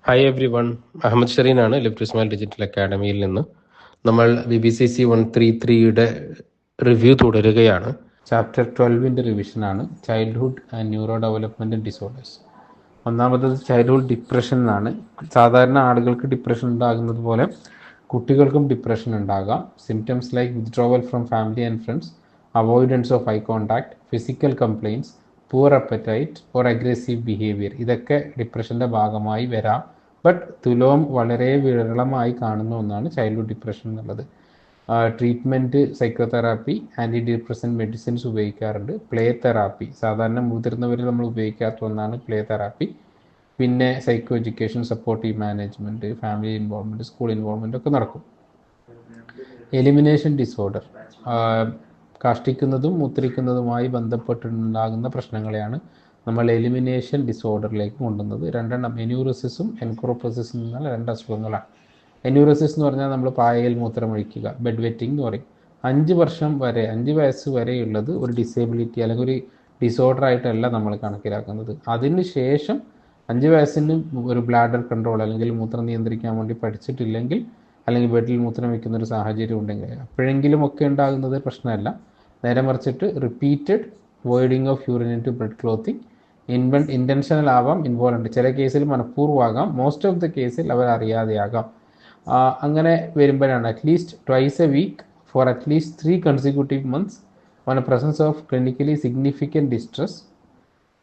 Hi everyone, Ahammed ഷെറീനാണ് ലിപ്റ്റിസ്മാൽ digital അക്കാഡമിയിൽ നിന്ന്. നമ്മൾ BBCC 133യുടെ റിവ്യൂ തുടരുകയാണ്. ചാപ്റ്റർ 12ൻ്റെ റിവിഷനാണ് childhood and neuro development disorders. ഒന്നാമത്തത് ചൈൽഡ്ഹുഡ് ഡിപ്രഷൻ എന്നാണ്. സാധാരണ ആളുകൾക്ക് ഡിപ്രഷൻ ഉണ്ടാകുന്നത് പോലെ കുട്ടികൾക്കും ഡിപ്രഷൻ ഉണ്ടാകാം. Symptoms like withdrawal from family and friends, avoidance of eye contact, physical complaints, poor appetite or aggressive behaviour, ഇതൊക്കെ ഡിപ്രഷൻ്റെ ഭാഗമായി വരാം. ബട്ട് തുലോം വളരെ വിരളമായി കാണുന്ന ഒന്നാണ് ചൈൽഡ്ഹുഡ് ഡിപ്രഷൻ എന്നുള്ളത്. Treatment psychotherapy, anti depressant medicines ഉപയോഗിക്കാറുണ്ട്. പ്ലേ തെറാപ്പി, സാധാരണ മുതിർന്നവരിൽ നമ്മൾ ഉപയോഗിക്കാത്ത ഒന്നാണ് പ്ലേ തെറാപ്പി. പിന്നെ psycho education, supportive management, family involvement, school involvement ഒക്കെ നടക്കും. എലിമിനേഷൻ ഡിസോർഡർ, കാഷ്ടിക്കുന്നതും മൂത്രിക്കുന്നതുമായി ബന്ധപ്പെട്ടുണ്ടാകുന്ന പ്രശ്നങ്ങളെയാണ് നമ്മൾ എലിമിനേഷൻ ഡിസോർഡറിലേക്ക് കൊണ്ടുവന്നത്. രണ്ടെണ്ണം, എന്യൂറോസിസും എൻക്രോപ്രസിസും എന്നാൽ രണ്ട് അസുഖങ്ങളാണ്. എന്യൂറോസിസ് എന്ന് പറഞ്ഞാൽ നമ്മൾ പായയിൽ മൂത്രമൊഴിക്കുക, ബെഡ് വെറ്റിംഗ് എന്ന് പറയും. 5 വയസ്സ് വരെയുള്ളത് ഒരു ഡിസേബിലിറ്റി അല്ലെങ്കിൽ ഒരു ഡിസോർഡർ ആയിട്ടല്ല നമ്മൾ കണക്കിലാക്കുന്നത്. അതിന് ശേഷം 5 വയസ്സിന് ഒരു ബ്ലാഡർ കൺട്രോൾ അല്ലെങ്കിൽ മൂത്രം നിയന്ത്രിക്കാൻ വേണ്ടി പഠിച്ചിട്ടില്ലെങ്കിൽ, അല്ലെങ്കിൽ ബെഡിൽ മൂത്രം വയ്ക്കുന്ന ഒരു സാഹചര്യം ഉണ്ടെങ്കിൽ അപ്പോഴെങ്കിലും ഒക്കെ ഉണ്ടാകുന്നത് പ്രശ്നമല്ല. നേരെ മറിച്ചിട്ട് repeated voiding of urine into blood clothing, intentional ആവാം, ഇൻവോളണ്ടറി, ചില കേസിൽ മനഃപൂർവ്വമാകാം, മോസ്റ്റ് ഓഫ് ദ കേസിൽ അവർ അറിയാതെയാകാം. അങ്ങനെ വരുമ്പോഴാണ് at least twice a week for at least 3 consecutive months on a presence of clinically significant distress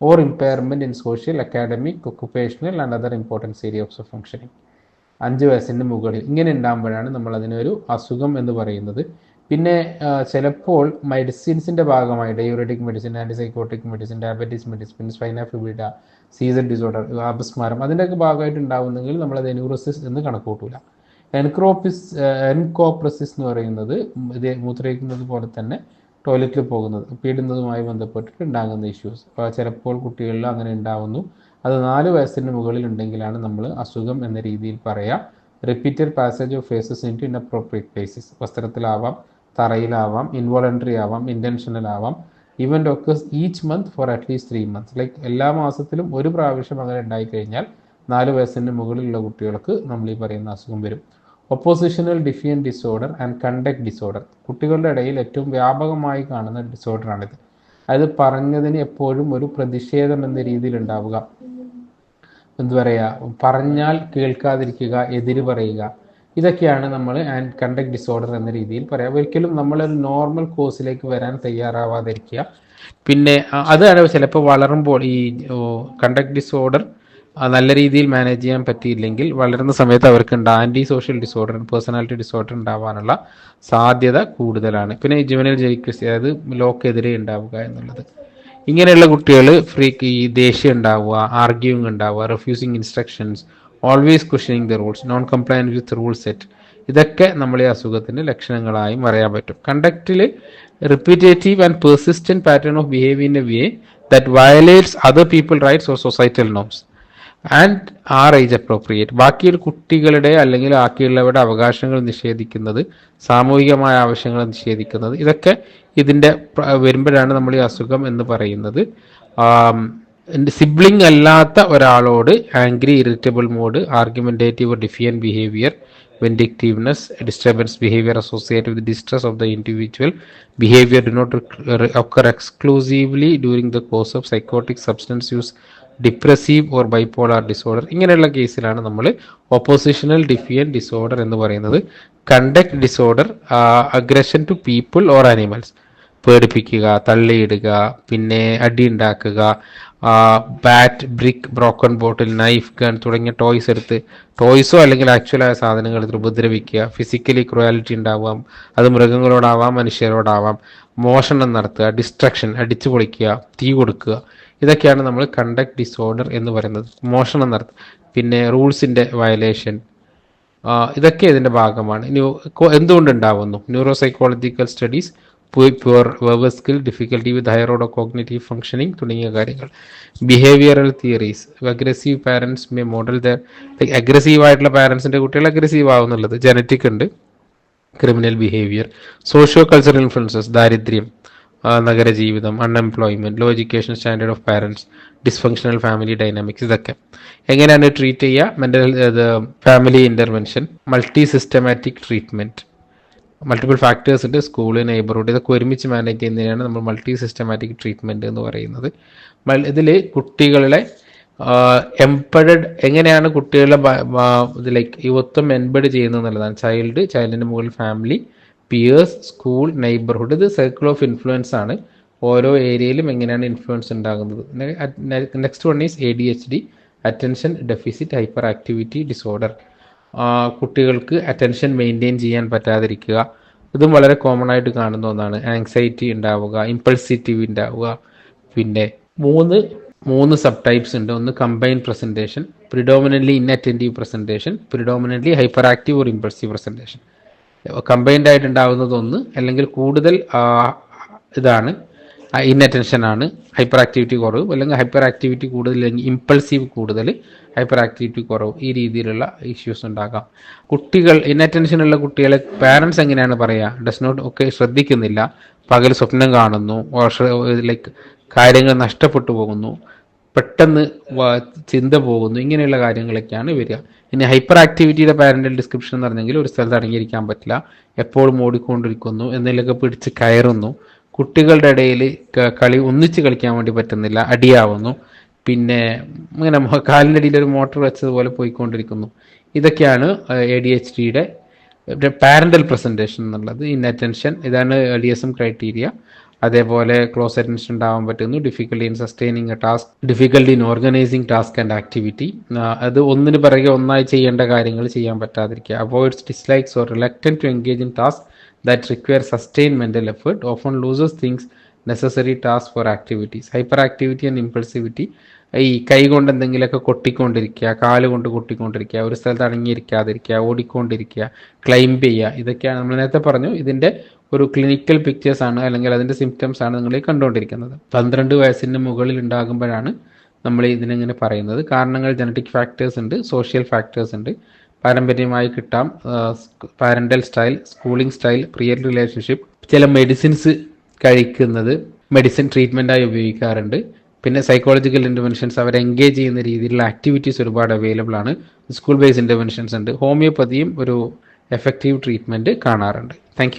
or impairment in social, academic, occupational and other important areas of functioning. 5 വയസ്സിൻ്റെ മുകളിൽ ഇങ്ങനെ ഉണ്ടാകുമ്പോഴാണ് നമ്മൾ അതിനൊരു അസുഖം എന്ന് പറയുന്നത്. പിന്നെ ചിലപ്പോൾ മെഡിസിൻസിൻ്റെ ഭാഗമായി diuretic medicine, antipsychotic medicine, diabetes medicine, spina bifida, seizure disorder, അപസ്മാരം, അതിൻ്റെയൊക്കെ ഭാഗമായിട്ട് ഉണ്ടാകുന്നെങ്കിൽ നമ്മളത് എന്യൂറോസിസ് എന്ന് കണക്ക് കൂട്ടൂല. എൻകോപ്രസിസ് എന്ന് പറയുന്നത് ഇത് മൂത്രയിക്കുന്നത് പോലെ തന്നെ ടോയ്ലറ്റിൽ പോകുന്നത്, പീടുന്നതുമായി ബന്ധപ്പെട്ടിട്ട് ഉണ്ടാകുന്ന ഇഷ്യൂസ്. ചിലപ്പോൾ കുട്ടികളിൽ അങ്ങനെ ഉണ്ടാകുന്നു. അത് 4 വയസ്സിന് മുകളിൽ ഉണ്ടെങ്കിലാണ് നമ്മൾ അസുഖം എന്ന രീതിയിൽ പറയാം. Repeated passage of faeces into inappropriate places, വസ്ത്രത്തിലാവാം, തറയിലാവാം, ഇൻവോളണ്ടറി ആവാം, ഇൻറ്റൻഷനൽ ആവാം. Event occurs each month for at least 3 months. Like എല്ലാ മാസത്തിലും ഒരു പ്രാവശ്യം അങ്ങനെ ഉണ്ടായിക്കഴിഞ്ഞാൽ 4 വയസ്സിന് മുകളിലുള്ള കുട്ടികൾക്ക് നമ്മൾ ഈ പറയുന്ന അസുഖം വരും. Oppositional defiant disorder and conduct disorder, കുട്ടികളുടെ ഇടയിൽ ഏറ്റവും വ്യാപകമായി കാണുന്ന ഡിസോർഡറാണിത്. അത് പറഞ്ഞതിന് എപ്പോഴും ഒരു പ്രതിഷേധം എന്ന രീതിയിൽ ഉണ്ടാവുക, എന്താ പറയുക, പറഞ്ഞാൽ കേൾക്കാതിരിക്കുക, എതിര് പറയുക, ഇതൊക്കെയാണ് നമ്മൾ കണ്ടക്ട് ഡിസോർഡർ എന്ന രീതിയിൽ പറയാം. ഒരിക്കലും നമ്മളൊരു നോർമൽ കോഴ്സിലേക്ക് വരാൻ തയ്യാറാവാതിരിക്കുക. പിന്നെ അതാണ് ചിലപ്പോൾ വളരുമ്പോൾ ഈ കണ്ടക്ട് ഡിസോർഡർ നല്ല രീതിയിൽ മാനേജ് ചെയ്യാൻ പറ്റിയില്ലെങ്കിൽ വളരുന്ന സമയത്ത് അവർക്ക് anti social disorder, personality disorder ഉണ്ടാവാനുള്ള സാധ്യത കൂടുതലാണ്. പിന്നെ ജുവനൈൽ ജെനിക്രസി, അതായത് ലോക്കെതിരെ ഉണ്ടാവുക എന്നുള്ളത്. ഇങ്ങനെയുള്ള കുട്ടികൾ ഈ ദേഷ്യം ഉണ്ടാവുക, ആർഗ്യൂയിങ് ഉണ്ടാവുക, refusing instructions, always questioning the rules, non compliant with rule set, ഇതൊക്കെ നമ്മൾ ഈ അസുഖത്തിൻ്റെ ലക്ഷണങ്ങളായും പറയാൻ പറ്റും. കണ്ടക്റ്റിൽ repetitive and persistent pattern of behaviour in a way that violates other people rights or societal norms and are age appropriate, ബാക്കിയുള്ള കുട്ടികളുടെ അല്ലെങ്കിൽ ബാക്കിയുള്ളവരുടെ അവകാശങ്ങൾ നിഷേധിക്കുന്നത്, സാമൂഹികമായ ആവശ്യങ്ങൾ നിഷേധിക്കുന്നത്, ഇതൊക്കെ ഇതിൻ്റെ വരുമ്പോഴാണ് നമ്മൾ ഈ അസുഖം എന്ന് പറയുന്നത്. സിബ്ലിംഗ് അല്ലാത്ത ഒരാളോട് angry, irritable mood, argumentative, defiant behaviour, vindictiveness, disturbance behaviour associated with distress of the individual, behaviour do not occur exclusively during the course of psychotic substance use, depressive or bipolar disorder, ഇങ്ങനെയുള്ള കേസിലാണ് നമ്മൾ oppositional defiant disorder എന്ന് പറയുന്നത്. Conduct disorder, aggression to people or animals, പേടിപ്പിക്കുക, തള്ളിയിടുക, പിന്നെ അടി ഉണ്ടാക്കുക, bat, brick, broken bottle, knife, gun തുടങ്ങിയ ടോയ്സോ അല്ലെങ്കിൽ ആക്ച്വലായ സാധനങ്ങൾ എടുത്ത് ഉപദ്രവിക്കുക, ഫിസിക്കലി ക്രുവാലിറ്റി ഉണ്ടാവാം, അത് മൃഗങ്ങളോടാവാം, മനുഷ്യരോടാവാം, മോഷണം നടത്തുക, ഡിസ്ട്രക്ഷൻ, അടിച്ചു പൊളിക്കുക, തീ കൊടുക്കുക, ഇതൊക്കെയാണ് നമ്മൾ കണ്ടക്ട് ഡിസോർഡർ എന്ന് പറയുന്നത്. മോഷണം നടത്തുക, പിന്നെ റൂൾസിൻ്റെ വയലേഷൻ, ഇതൊക്കെ ഇതിൻ്റെ ഭാഗമാണ്. ഇനി എന്തുകൊണ്ടുണ്ടാവുന്നു? Neuro psychological studies, poor verbal skill, difficulty with higher order cognitive functioning തുടങ്ങിയ കാര്യങ്ങൾ. Behavioural theories, aggressive parents may model their, aggressive ആയിട്ടുള്ള പാരൻസിൻ്റെ കുട്ടികൾ അഗ്രസീവ് ആവുന്നുള്ളത് ജനറ്റിക് ഉണ്ട്. Criminal behaviour, socio cultural influences, ദാരിദ്ര്യം, നഗരജീവിതം, unemployment, low education standard of parents, dysfunctional family dynamics, ഇതൊക്കെ എങ്ങനെയാണ് ട്രീറ്റ് ചെയ്യുക. Mental family intervention, multi systematic treatment, multiple factors ഉണ്ട്, സ്കൂള്, നെയ്ബർഹുഡ്, ഇതൊക്കെ ഒരുമിച്ച് മാനേജ് ചെയ്യുന്നതിനാണ് നമ്മൾ മൾട്ടി സിസ്റ്റമാറ്റിക് ട്രീറ്റ്മെൻറ്റ് എന്ന് പറയുന്നത്. ഇതിൽ കുട്ടികളെ എംപഡഡ് എങ്ങനെയാണ് കുട്ടികളെ ലൈക്ക് യുവത്വം എംപഡ് ചെയ്യുന്നത് എന്നുള്ളതാണ്. ചൈൽഡിൻ്റെ മുകളിൽ ഫാമിലി, പിയേഴ്സ്, സ്കൂൾ, നെയ്ബർഹുഡ്, ഇത് സർക്കിൾ ഓഫ് ഇൻഫ്ലുവൻസ് ആണ്. ഓരോ ഏരിയയിലും എങ്ങനെയാണ് ഇൻഫ്ലുവൻസ് ഉണ്ടാകുന്നത്. Next one is ADHD, attention deficit hyper activity disorder. കുട്ടികൾക്ക് അറ്റൻഷൻ മെയിൻറ്റെയിൻ ചെയ്യാൻ പറ്റാതിരിക്കുക, ഇതും വളരെ കോമൺ ആയിട്ട് കാണുന്ന ഒന്നാണ്. ആങ്സൈറ്റി ഉണ്ടാവുക, ഇമ്പൾസിറ്റിവ് ഉണ്ടാവുക. പിന്നെ മൂന്ന് സബ് ടൈപ്സ് ഉണ്ട്. ഒന്ന് combine presentation, predominantly inattentive presentation, predominantly hyper active or impulsive presentation. Combined ആയിട്ട് ഉണ്ടാവുന്നത് ഒന്ന്, അല്ലെങ്കിൽ കൂടുതൽ ഇതാണ് ഇൻഅറ്റൻഷൻ ആണ്, ഹൈപ്പർ ആക്ടിവിറ്റി കുറവ്, അല്ലെങ്കിൽ ഹൈപ്പർ ആക്ടിവിറ്റി കൂടുതൽ, അല്ലെങ്കിൽ ഇമ്പൾസീവ് കൂടുതൽ, ഹൈപ്പർ ആക്ടിവിറ്റി കുറവ്, ഈ രീതിയിലുള്ള ഇഷ്യൂസ് ഉണ്ടാകാം. കുട്ടികൾ ഇൻഅറ്റൻഷനുള്ള കുട്ടികളെ പാരൻസ് എങ്ങനെയാണ് പറയുക, ഡസ് നോട്ട് ഒക്കെ ശ്രദ്ധിക്കുന്നില്ല, പകൽ സ്വപ്നം കാണുന്നു, ലൈക്ക് കാര്യങ്ങൾ നഷ്ടപ്പെട്ടു പോകുന്നു, പെട്ടെന്ന് ചിന്ത പോകുന്നു, ഇങ്ങനെയുള്ള കാര്യങ്ങളൊക്കെയാണ് വരിക. ഇനി ഹൈപ്പർ ആക്ടിവിറ്റിയുടെ പാരൻ്റൽ ഡിസ്ക്രിപ്ഷൻ എന്ന് പറഞ്ഞെങ്കിൽ ഒരു സ്ഥലത്ത് അടങ്ങിയിരിക്കാൻ പറ്റില്ല, എപ്പോഴും ഓടിക്കൊണ്ടിരിക്കുന്നു, എന്തെങ്കിലുമൊക്കെ പിടിച്ച് കയറുന്നു, കുട്ടികളുടെ ഇടയിൽ ഒന്നിച്ച് കളിക്കാൻ വേണ്ടി പറ്റുന്നില്ല, അടിയാവുന്നു, പിന്നെ ഇങ്ങനെ കാലിൻ്റെ അടിയിൽ ഒരു മോട്ടോർ വെച്ചതുപോലെ പോയിക്കൊണ്ടിരിക്കുന്നു. ഇതൊക്കെയാണ് ADHDയുടെ പാരൻ്റൽ പ്രസൻറ്റേഷൻ എന്നുള്ളത്. ഇൻഅറ്റൻഷൻ, ഇതാണ് DSM ക്രൈറ്റീരിയ. അതേപോലെ ക്ലോസ് അറ്റൻഷൻ ഉണ്ടാവാൻ പറ്റുന്നു, difficulty in sustaining a task, difficulty in organising task and activity, അത് ഒന്നിന് പിറകെ ഒന്നായി ചെയ്യേണ്ട കാര്യങ്ങൾ ചെയ്യാൻ പറ്റാതിരിക്കുക. Avoids dislikes or reluctant to engage in task that require sustained mental effort, often loses things necessary tasks for activities. Hyperactivity and impulsivity, ഈ കൈ കൊണ്ട് എന്തെങ്കിലുമൊക്കെ കൊട്ടിക്കൊണ്ടിരിക്കുക, കാല് കൊണ്ട് കൊട്ടിക്കൊണ്ടിരിക്കുക, ഒരു സ്ഥലത്ത് അടങ്ങിയിരിക്കാതിരിക്കുക, ഓടിക്കൊണ്ടിരിക്കുക, ക്ലൈംബ് ചെയ്യുക, ഇതൊക്കെയാണ് നമ്മൾ നേരത്തെ പറഞ്ഞു. ഇതിൻ്റെ ഒരു ക്ലിനിക്കൽ പിക്ചേഴ്സ് ആണ്, അല്ലെങ്കിൽ അതിൻ്റെ സിംറ്റംസ് ആണ് നിങ്ങൾ കണ്ടുകൊണ്ടിരിക്കുന്നത്. 12 വയസ്സിന് മുകളിൽ ഉണ്ടാകുമ്പോഴാണ് നമ്മൾ ഇതിനെങ്ങനെ പറയുന്നത്. കാരണങ്ങൾ ജനറ്റിക് ഫാക്ടേഴ്സ് ഉണ്ട്, സോഷ്യൽ ഫാക്ടേഴ്സ് ഉണ്ട്, പാരമ്പര്യമായി കിട്ടാം, parental style, schooling style, prior relationship, ചില മെഡിസിൻസ് കഴിക്കുന്നത് മെഡിസിൻ ട്രീറ്റ്മെൻറ്റായി ഉപയോഗിക്കാറുണ്ട്, പിന്നെ സൈക്കോളജിക്കൽ ഇൻ്റർവെൻഷൻസ്, അവരെ എൻഗേജ് ചെയ്യുന്ന രീതിയിലുള്ള ആക്ടിവിറ്റീസ് ഒരുപാട് അവൈലബിൾ ആണ്, സ്കൂൾ ബേസ്ഡ് ഇൻ്റർവെൻഷൻസ് ഉണ്ട്, ഹോമിയോപ്പതിയും ഒരു എഫക്റ്റീവ് ട്രീറ്റ്മെൻറ്റ് കാണാറുണ്ട്. താങ്ക്